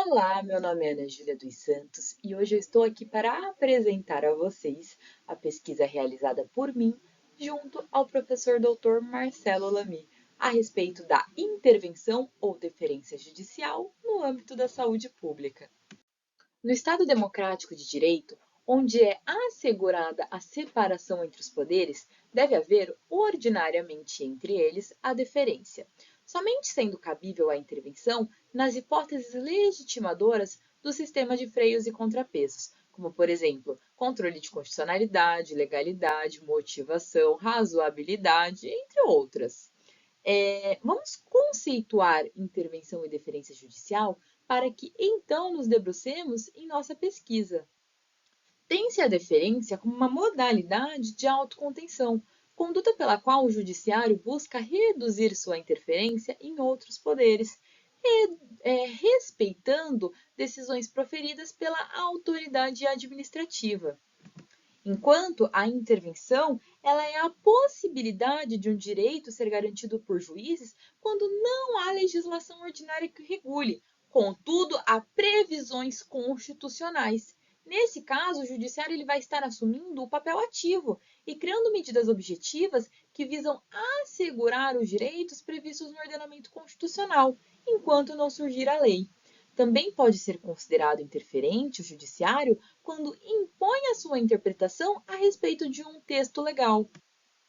Olá, meu nome é Ana Júlia dos Santos e hoje eu estou aqui para apresentar a vocês a pesquisa realizada por mim junto ao professor Dr. Marcelo Lamy a respeito da intervenção ou deferência judicial no âmbito da saúde pública. No Estado Democrático de Direito, onde é assegurada a separação entre os poderes, deve haver ordinariamente entre eles a deferência, somente sendo cabível a intervenção nas hipóteses legitimadoras do sistema de freios e contrapesos, como, por exemplo, controle de constitucionalidade, legalidade, motivação, razoabilidade, entre outras. Vamos conceituar intervenção e deferência judicial para que então nos debrucemos em nossa pesquisa. Tem-se a deferência como uma modalidade de autocontenção, conduta pela qual o judiciário busca reduzir sua interferência em outros poderes, respeitando decisões proferidas pela autoridade administrativa. Enquanto a intervenção ela é a possibilidade de um direito ser garantido por juízes quando não há legislação ordinária que regule, contudo, há previsões constitucionais. Nesse caso, o judiciário ele vai estar assumindo o papel ativo e criando medidas objetivas que visam assegurar os direitos previstos no ordenamento constitucional, enquanto não surgir a lei. Também pode ser considerado interferente o judiciário quando impõe a sua interpretação a respeito de um texto legal.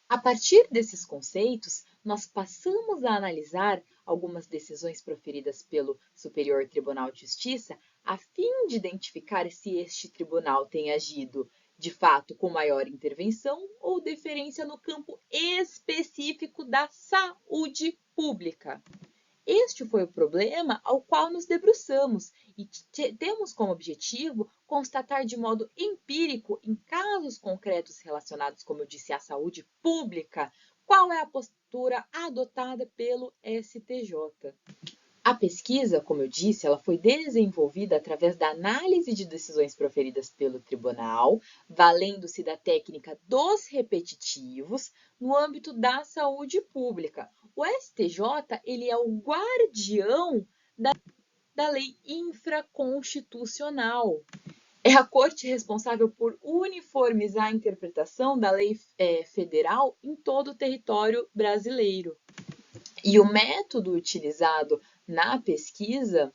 A partir desses conceitos, nós passamos a analisar algumas decisões proferidas pelo Superior Tribunal de Justiça a fim de identificar se este tribunal tem agido de fato com maior intervenção ou deferência no campo específico da saúde pública. Este foi o problema ao qual nos debruçamos e temos como objetivo constatar de modo empírico, em casos concretos relacionados, como eu disse, à saúde pública, qual é a postura adotada pelo STJ. A pesquisa, como eu disse, ela foi desenvolvida através da análise de decisões proferidas pelo tribunal, valendo-se da técnica dos repetitivos no âmbito da saúde pública. O STJ, ele é o guardião da lei infraconstitucional. É a corte responsável por uniformizar a interpretação da lei federal em todo o território brasileiro. E o método utilizado na pesquisa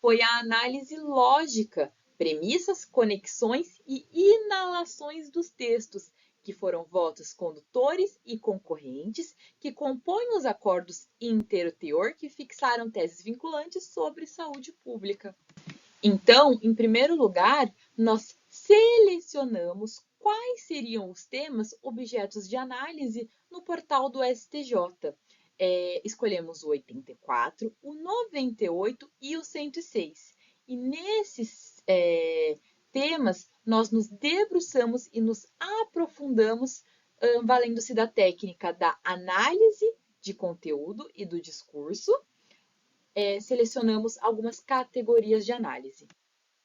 foi a análise lógica, premissas, conexões e inalações dos textos, que foram votos condutores e concorrentes, que compõem os acordos inter-teor que fixaram teses vinculantes sobre saúde pública. Então, em primeiro lugar, nós selecionamos quais seriam os temas objetos de análise no portal do STJ. Escolhemos o 84, o 98 e o 106. E nesses temas, nós nos debruçamos e nos aprofundamos, valendo-se da técnica da análise de conteúdo e do discurso. Selecionamos algumas categorias de análise.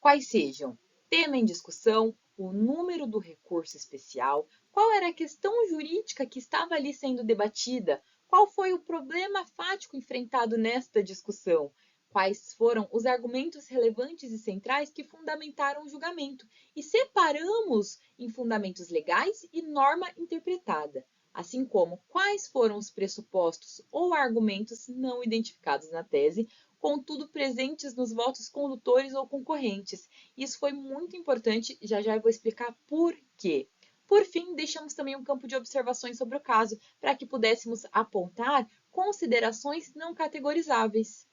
Quais sejam? Tema em discussão, o número do recurso especial, qual era a questão jurídica que estava ali sendo debatida, qual foi o problema fático enfrentado nesta discussão, quais foram os argumentos relevantes e centrais que fundamentaram o julgamento, e separamos em fundamentos legais e norma interpretada, assim como quais foram os pressupostos ou argumentos não identificados na tese, contudo presentes nos votos condutores ou concorrentes. Isso foi muito importante, já eu vou explicar por quê. Por fim, deixamos também um campo de observações sobre o caso, para que pudéssemos apontar considerações não categorizáveis.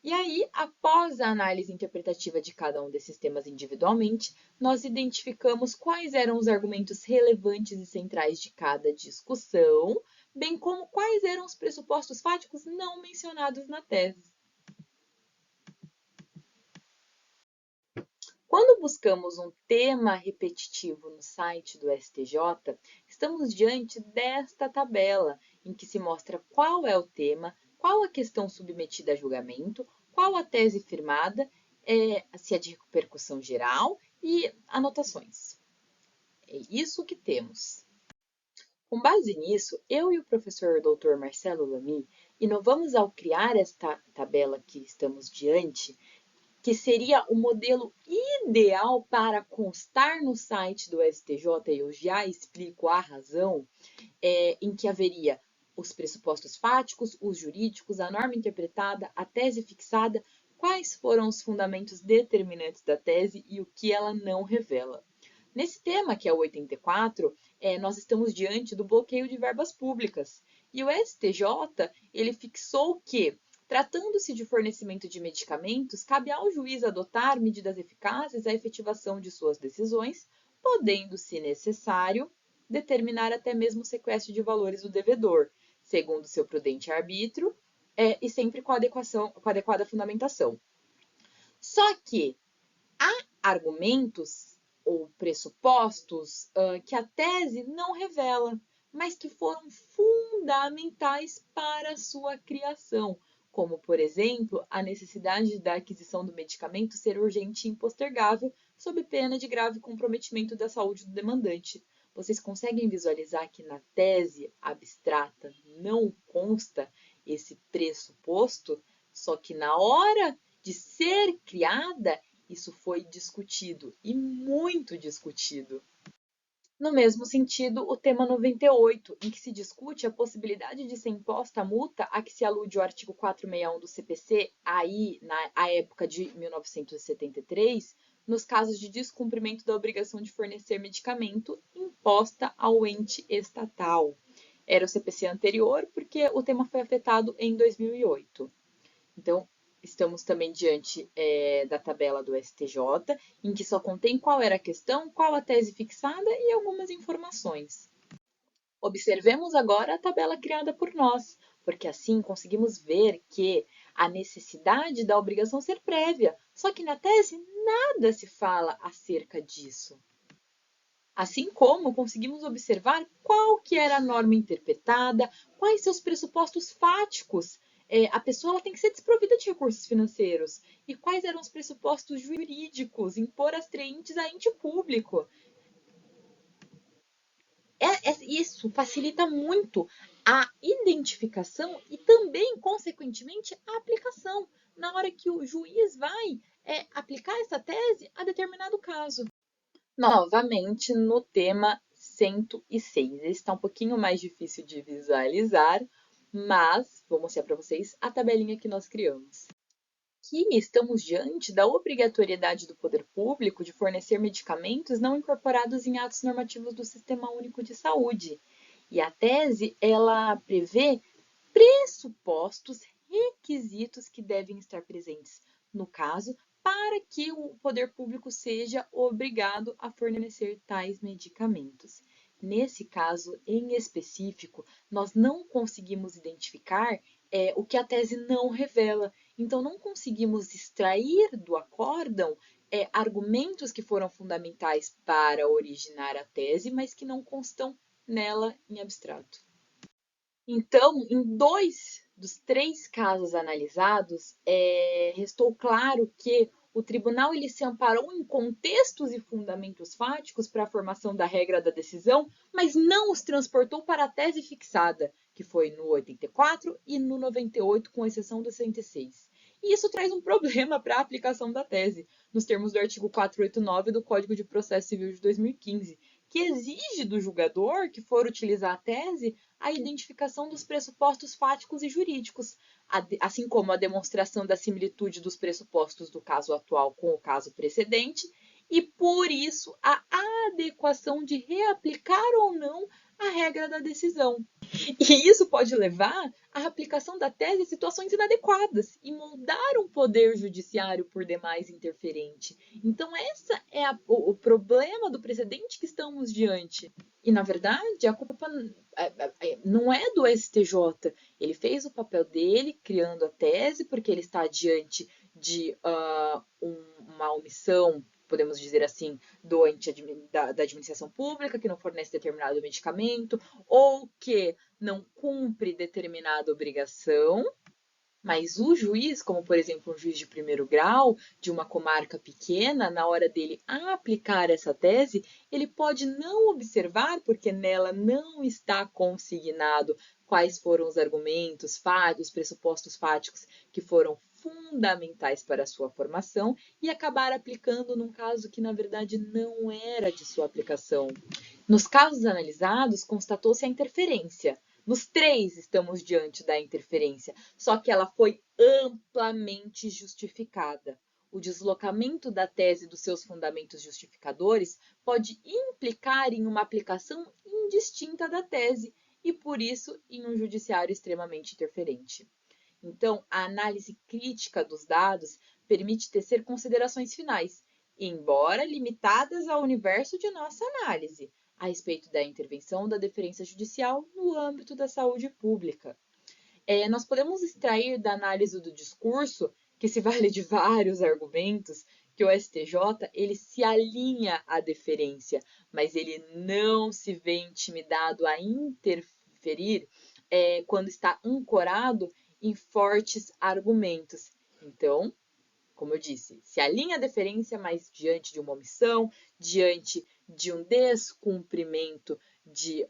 E aí, após a análise interpretativa de cada um desses temas individualmente, nós identificamos quais eram os argumentos relevantes e centrais de cada discussão, bem como quais eram os pressupostos fáticos não mencionados na tese. Quando buscamos um tema repetitivo no site do STJ, estamos diante desta tabela, em que se mostra qual é o tema, qual a questão submetida a julgamento, qual a tese firmada, se é de repercussão geral e anotações. É isso que temos. Com base nisso, eu e o professor Dr. Marcelo Lamy inovamos ao criar esta tabela que estamos diante, que seria o modelo ideal para constar no site do STJ, e eu já explico a razão, em que haveria os pressupostos fáticos, os jurídicos, a norma interpretada, a tese fixada, quais foram os fundamentos determinantes da tese e o que ela não revela. Nesse tema, que é o 84, nós estamos diante do bloqueio de verbas públicas. E o STJ, ele fixou que, tratando-se de fornecimento de medicamentos, cabe ao juiz adotar medidas eficazes à efetivação de suas decisões, podendo, se necessário, determinar até mesmo o sequestro de valores do devedor, segundo seu prudente arbítrio, e sempre com a adequada fundamentação. Só que há argumentos ou pressupostos que a tese não revela, mas que foram fundamentais para a sua criação, como, por exemplo, a necessidade da aquisição do medicamento ser urgente e impostergável, sob pena de grave comprometimento da saúde do demandante. Vocês conseguem visualizar que na tese abstrata não consta esse pressuposto, só que na hora de ser criada, isso foi discutido, e muito discutido. No mesmo sentido, o tema 98, em que se discute a possibilidade de ser imposta a multa a que se alude o artigo 461 do CPC, aí na época de 1973, nos casos de descumprimento da obrigação de fornecer medicamento imposta ao ente estatal. Era o CPC anterior, porque o tema foi afetado em 2008. Então, estamos também diante da tabela do STJ, em que só contém qual era a questão, qual a tese fixada e algumas informações. Observemos agora a tabela criada por nós, porque assim conseguimos ver que a necessidade da obrigação ser prévia, só que na tese nada se fala acerca disso. Assim como conseguimos observar qual que era a norma interpretada, quais seus pressupostos fáticos. A pessoa ela tem que ser desprovida de recursos financeiros. E quais eram os pressupostos jurídicos, impor atraentes a ente público. Isso facilita muito a identificação e também, consequentemente, a aplicação, na hora que o juiz vai aplicar essa tese a determinado caso. Novamente no tema 106. Esse está um pouquinho mais difícil de visualizar, mas vou mostrar para vocês a tabelinha que nós criamos. Aqui estamos diante da obrigatoriedade do poder público de fornecer medicamentos não incorporados em atos normativos do Sistema Único de Saúde. E a tese, ela prevê pressupostos, requisitos que devem estar presentes no caso, para que o poder público seja obrigado a fornecer tais medicamentos. Nesse caso em específico, nós não conseguimos identificar o que a tese não revela. Então, não conseguimos extrair do acórdão argumentos que foram fundamentais para originar a tese, mas que não constam nela em abstrato. Então, em 2 dos 3 casos analisados, restou claro que o tribunal ele se amparou em contextos e fundamentos fáticos para a formação da regra da decisão, mas não os transportou para a tese fixada, que foi no 84 e no 98, com exceção do 106. E isso traz um problema para a aplicação da tese, nos termos do artigo 489 do Código de Processo Civil de 2015, que exige do julgador que for utilizar a tese a identificação dos pressupostos fáticos e jurídicos, assim como a demonstração da similitude dos pressupostos do caso atual com o caso precedente, e, por isso, a adequação de reaplicar ou não a regra da decisão. E isso pode levar à aplicação da tese em situações inadequadas e moldar um poder judiciário por demais interferente. Então, esse é o problema do precedente que estamos diante. E, na verdade, a culpa não é do STJ. Ele fez o papel dele, criando a tese, porque ele está diante de uma omissão, podemos dizer assim, da administração pública, que não fornece determinado medicamento, ou que não cumpre determinada obrigação, mas o juiz, como por exemplo um juiz de primeiro grau, de uma comarca pequena, na hora dele aplicar essa tese, ele pode não observar, porque nela não está consignado quais foram os argumentos, os pressupostos fáticos que foram fundamentais para a sua formação e acabar aplicando num caso que, na verdade, não era de sua aplicação. Nos casos analisados, constatou-se a interferência. Nos três estamos diante da interferência, só que ela foi amplamente justificada. O deslocamento da tese dos seus fundamentos justificadores pode implicar em uma aplicação indistinta da tese e, por isso, em um judiciário extremamente interferente. Então, a análise crítica dos dados permite tecer considerações finais, embora limitadas ao universo de nossa análise, a respeito da intervenção da deferência judicial no âmbito da saúde pública. Nós podemos extrair da análise do discurso, que se vale de vários argumentos, que o STJ ele se alinha à deferência, mas ele não se vê intimidado a interferir quando está ancorado em fortes argumentos. Então, como eu disse, se alinha à deferência, mas diante de uma omissão, diante de um descumprimento de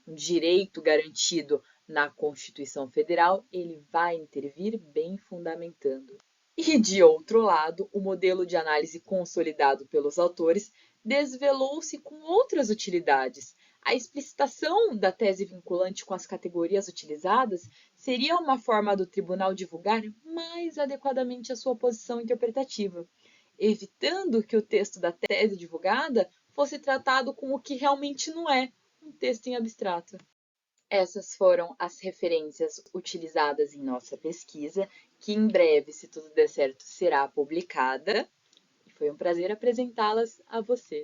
um direito garantido na Constituição Federal, ele vai intervir bem fundamentando. E, de outro lado, o modelo de análise consolidado pelos autores desvelou-se com outras utilidades. A explicitação da tese vinculante com as categorias utilizadas seria uma forma do tribunal divulgar mais adequadamente a sua posição interpretativa, evitando que o texto da tese divulgada fosse tratado com o que realmente não é, um texto em abstrato. Essas foram as referências utilizadas em nossa pesquisa, que em breve, se tudo der certo, será publicada. E foi um prazer apresentá-las a você.